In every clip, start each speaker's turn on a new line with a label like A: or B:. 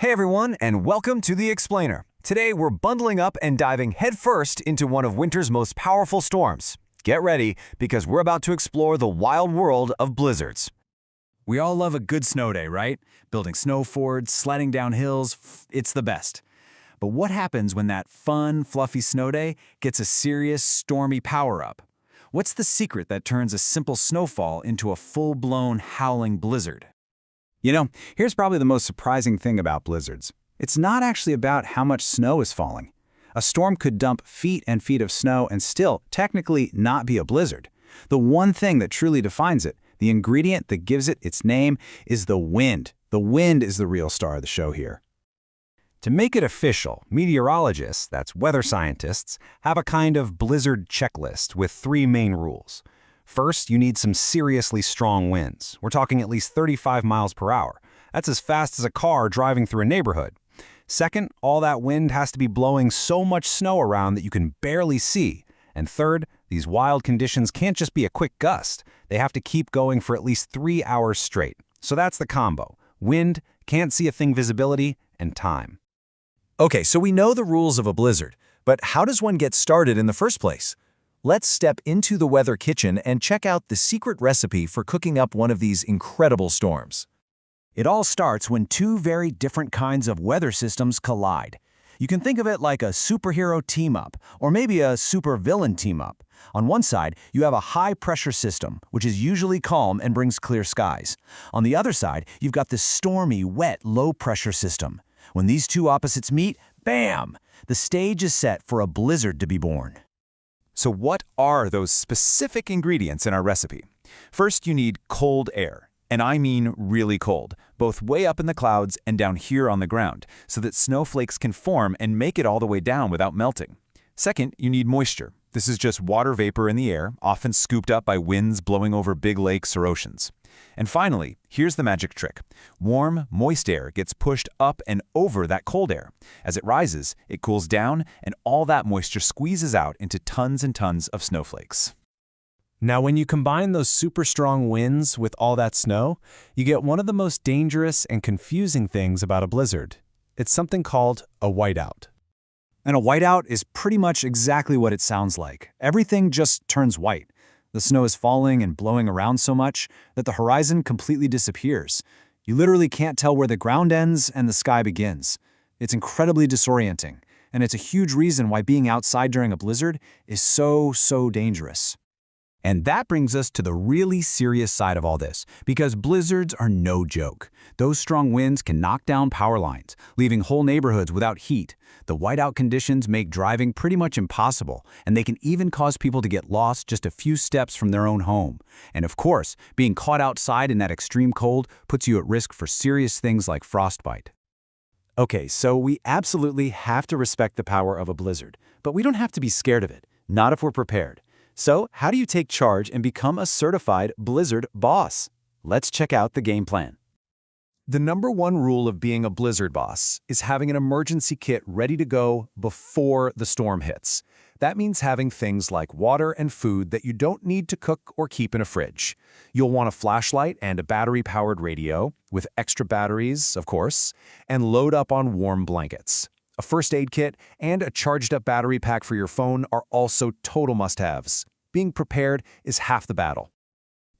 A: Hey everyone, and welcome to The Explainer. Today we're bundling up and diving headfirst into one of winter's most powerful storms. Get ready, because we're about to explore the wild world of blizzards.
B: We all love a good snow day, right? Building snow forts, sledding down hills, it's the best. But what happens when that fun, fluffy snow day gets a serious, stormy power-up? What's the secret that turns a simple snowfall into a full-blown, howling blizzard? Here's probably the most surprising thing about blizzards. It's not actually about how much snow is falling. A storm could dump feet and feet of snow and still, technically, not be a blizzard. The one thing that truly defines it, the ingredient that gives it its name, is the wind. The wind is the real star of the show here.
A: To make it official, meteorologists, that's weather scientists, have a kind of blizzard checklist with three main rules. First, you need some seriously strong winds. We're talking at least 35 miles per hour. That's as fast as a car driving through a neighborhood. Second, all that wind has to be blowing so much snow around that you can barely see. And third, these wild conditions can't just be a quick gust. They have to keep going for at least 3 hours straight. So that's the combo: wind, can't see a thing visibility, and time.
B: Okay, so we know the rules of a blizzard, but how does one get started in the first place? Let's step into the weather kitchen and check out the secret recipe for cooking up one of these incredible storms. It all starts when two very different kinds of weather systems collide. You can think of it like a superhero team-up, or maybe a supervillain team-up. On one side, you have a high-pressure system, which is usually calm and brings clear skies. On the other side, you've got this stormy, wet, low-pressure system. When these two opposites meet, bam! The stage is set for a blizzard to be born.
C: So what are those specific ingredients in our recipe? First, you need cold air. And I mean really cold, both way up in the clouds and down here on the ground, so that snowflakes can form and make it all the way down without melting. Second, you need moisture. This is just water vapor in the air, often scooped up by winds blowing over big lakes or oceans. And finally, here's the magic trick. Warm, moist air gets pushed up and over that cold air. As it rises, it cools down, and all that moisture squeezes out into tons and tons of snowflakes.
D: Now, when you combine those super strong winds with all that snow, you get one of the most dangerous and confusing things about a blizzard. It's something called a whiteout.
B: And a whiteout is pretty much exactly what it sounds like. Everything just turns white. The snow is falling and blowing around so much that the horizon completely disappears. You literally can't tell where the ground ends and the sky begins. It's incredibly disorienting, and it's a huge reason why being outside during a blizzard is so dangerous.
E: And that brings us to the really serious side of all this, because blizzards are no joke. Those strong winds can knock down power lines, leaving whole neighborhoods without heat. The whiteout conditions make driving pretty much impossible, and they can even cause people to get lost just a few steps from their own home. And of course, being caught outside in that extreme cold puts you at risk for serious things like frostbite.
B: Okay, so we absolutely have to respect the power of a blizzard, but we don't have to be scared of it, not if we're prepared. So, how do you take charge and become a certified blizzard boss? Let's check out the game plan. The number one rule of being a blizzard boss is having an emergency kit ready to go before the storm hits. That means having things like water and food that you don't need to cook or keep in a fridge. You'll want a flashlight and a battery-powered radio, with extra batteries, of course, and load up on warm blankets. A first aid kit and a charged-up battery pack for your phone are also total must-haves. Being prepared is half the battle.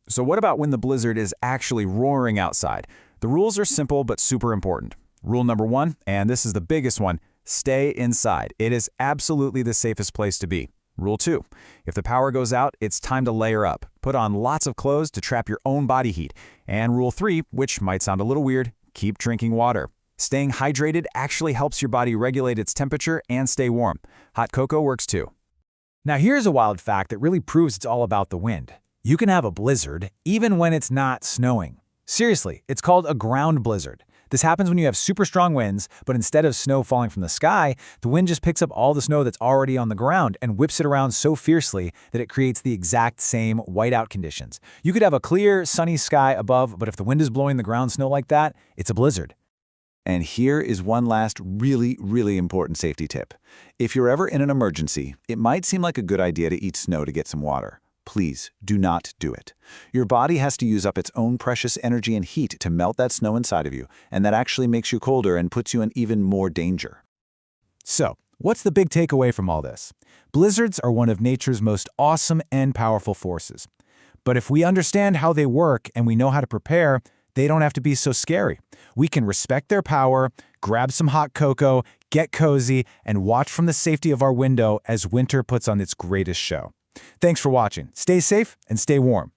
C: So what about when the blizzard is actually roaring outside? The rules are simple but super important. Rule number 1, and this is the biggest one, stay inside. It is absolutely the safest place to be. Rule 2, if the power goes out, it's time to layer up. Put on lots of clothes to trap your own body heat. And Rule 3, which might sound a little weird, keep drinking water. Staying hydrated actually helps your body regulate its temperature and stay warm. Hot cocoa works too.
B: Now here's a wild fact that really proves it's all about the wind. You can have a blizzard even when it's not snowing. Seriously, it's called a ground blizzard. This happens when you have super strong winds, but instead of snow falling from the sky, the wind just picks up all the snow that's already on the ground and whips it around so fiercely that it creates the exact same whiteout conditions. You could have a clear, sunny sky above, but if the wind is blowing the ground snow like that, it's a blizzard.
F: And here is one last really important safety tip. If you're ever in an emergency, it might seem like a good idea to eat snow to get some water. please do not do it. Your body has to use up its own precious energy and heat to melt that snow inside of you, and that actually makes you colder and puts you in even more danger.
B: So, what's the big takeaway from all this? Blizzards are one of nature's most awesome and powerful forces. But if we understand how they work and we know how to prepare, they don't have to be so scary. We can respect their power, grab some hot cocoa, get cozy, and watch from the safety of our window as winter puts on its greatest show. Thanks for watching. Stay safe and stay warm.